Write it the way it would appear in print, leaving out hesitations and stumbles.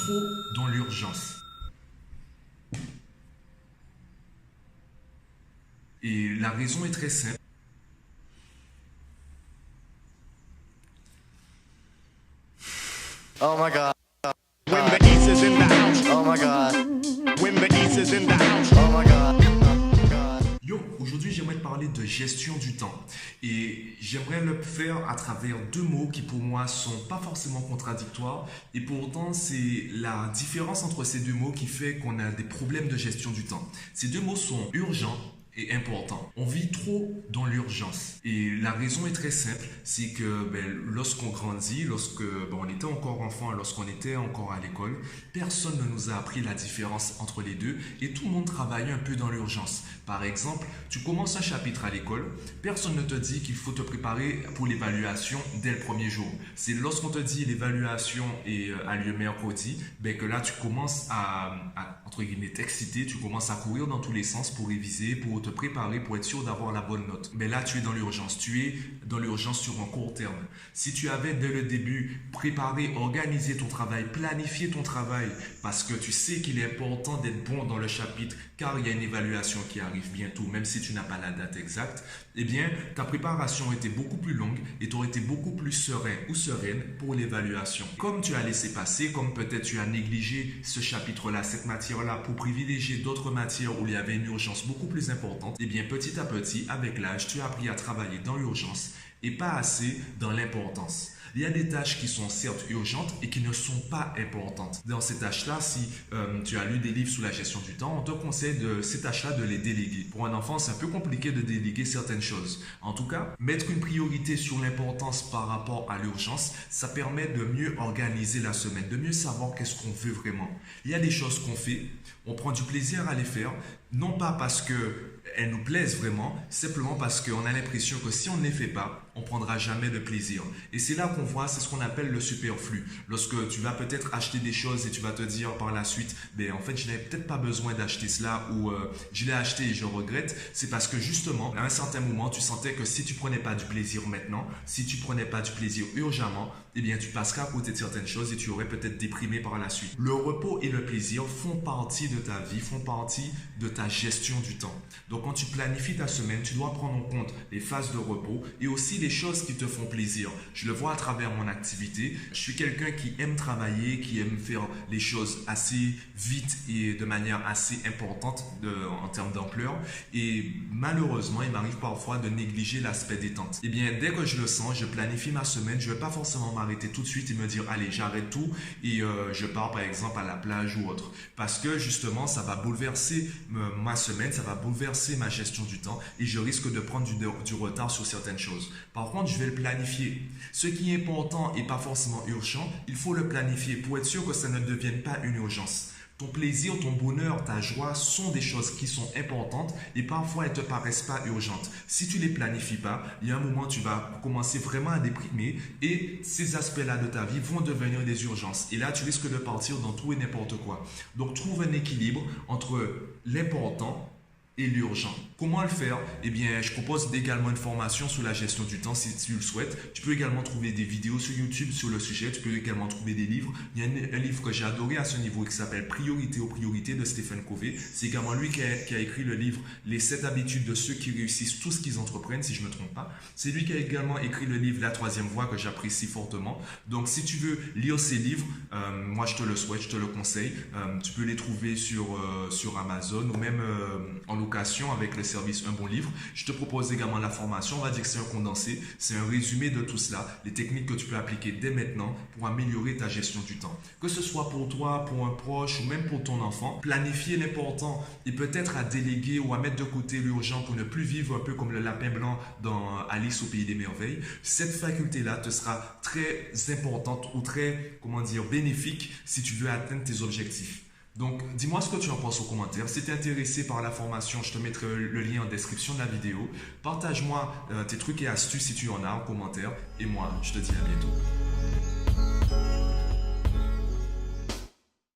trop dans l'urgence. Et la raison est très simple. Oh my God. When the East is in the house. Oh my God. When the East is in the house. Oh my God. Yo, aujourd'hui j'aimerais te parler de gestion du temps. Et j'aimerais le faire à travers deux mots qui pour moi sont pas forcément contradictoires. Et pourtant c'est la différence entre ces deux mots qui fait qu'on a des problèmes de gestion du temps. Ces deux mots sont urgents et important. On vit trop dans l'urgence. Et la raison est très simple, c'est que lorsqu'on grandit, lorsque on était encore enfant, lorsqu'on était encore à l'école, personne ne nous a appris la différence entre les deux et tout le monde travaillait un peu dans l'urgence. Par exemple, tu commences un chapitre à l'école, personne ne te dit qu'il faut te préparer pour l'évaluation dès le premier jour. C'est lorsqu'on te dit l'évaluation a lieu mercredi, que là tu commences à entre guillemets t'exciter, tu commences à courir dans tous les sens pour réviser, pour te préparer, pour être sûr d'avoir la bonne note. Mais là tu es dans l'urgence, tu es dans l'urgence sur un court terme. Si tu avais dès le début préparé, organisé ton travail, planifié ton travail, parce que tu sais qu'il est important d'être bon dans le chapitre, car il y a une évaluation qui arrive bientôt, même si tu n'as pas la date exacte, eh bien ta préparation était beaucoup plus longue et tu aurais été beaucoup plus serein ou sereine pour l'évaluation. Comme tu as laissé passer, comme peut-être tu as négligé ce chapitre-là, cette matière-là, pour privilégier d'autres matières où il y avait une urgence beaucoup plus importante, eh bien petit à petit, avec l'âge, tu as appris à travailler dans l'urgence et pas assez dans l'importance. Il y a des tâches qui sont certes urgentes et qui ne sont pas importantes. Dans ces tâches-là, si tu as lu des livres sur la gestion du temps, on te conseille ces tâches-là de les déléguer. Pour un enfant, c'est un peu compliqué de déléguer certaines choses. En tout cas, mettre une priorité sur l'importance par rapport à l'urgence, ça permet de mieux organiser la semaine, de mieux savoir qu'est-ce qu'on veut vraiment. Il y a des choses qu'on fait, on prend du plaisir à les faire, non pas parce qu'elles nous plaisent vraiment, simplement parce qu'on a l'impression que si on ne les fait pas, on ne prendra jamais de plaisir. Et c'est là qu'on voit, c'est ce qu'on appelle le superflu. Lorsque tu vas peut-être acheter des choses et tu vas te dire par la suite, en fait, je n'avais peut-être pas besoin d'acheter cela ou je l'ai acheté et je regrette, c'est parce que justement, à un certain moment, tu sentais que si tu ne prenais pas du plaisir maintenant, si tu ne prenais pas du plaisir urgemment, eh bien, tu passeras à côté de certaines choses et tu aurais peut-être déprimé par la suite. Le repos et le plaisir font partie de ta vie, font partie de ta gestion du temps. Donc, quand tu planifies ta semaine, tu dois prendre en compte les phases de repos et aussi les choses qui te font plaisir. Je le vois à travers mon activité. Je suis quelqu'un qui aime travailler, qui aime faire les choses assez vite et de manière assez importante en termes d'ampleur. Et malheureusement, il m'arrive parfois de négliger l'aspect détente. Eh bien, dès que je le sens, je planifie ma semaine. Je ne vais pas forcément m'arrêter tout de suite et me dire, allez, j'arrête tout et je pars par exemple à la plage ou autre. Parce que justement, ça va bouleverser ma semaine, ça va bouleverser ma gestion du temps et je risque de prendre du retard sur certaines choses. Par contre, je vais le planifier. Ce qui est important et pas forcément urgent, il faut le planifier pour être sûr que ça ne devienne pas une urgence. Ton plaisir, ton bonheur, ta joie sont des choses qui sont importantes et parfois elles ne te paraissent pas urgentes. Si tu ne les planifies pas, il y a un moment où tu vas commencer vraiment à déprimer et ces aspects-là de ta vie vont devenir des urgences. Et là, tu risques de partir dans tout et n'importe quoi. Donc, trouve un équilibre entre l'important et l'urgent. Comment le faire? Eh bien, je propose également une formation sur la gestion du temps si tu le souhaites. Tu peux également trouver des vidéos sur YouTube sur le sujet. Tu peux également trouver des livres. Il y a un livre que j'ai adoré à ce niveau qui s'appelle Priorité aux priorités de Stephen Covey. C'est également lui qui a écrit le livre Les 7 habitudes de ceux qui réussissent tout ce qu'ils entreprennent, si je ne me trompe pas. C'est lui qui a également écrit le livre La troisième voie que j'apprécie fortement. Donc, si tu veux lire ces livres, moi je te le souhaite, je te le conseille. Tu peux les trouver sur Amazon ou même en location avec le service Un Bon Livre. Je te propose également la formation. On va dire que c'est un condensé, c'est un résumé de tout cela, les techniques que tu peux appliquer dès maintenant pour améliorer ta gestion du temps. Que ce soit pour toi, pour un proche ou même pour ton enfant, planifier l'important et peut-être à déléguer ou à mettre de côté l'urgent pour ne plus vivre un peu comme le lapin blanc dans Alice au pays des merveilles. Cette faculté-là te sera très importante ou très, bénéfique si tu veux atteindre tes objectifs. Donc, dis-moi ce que tu en penses aux commentaires. Si tu es intéressé par la formation, je te mettrai le lien en description de la vidéo. Partage-moi tes trucs et astuces si tu en as en commentaire. Et moi, je te dis à bientôt.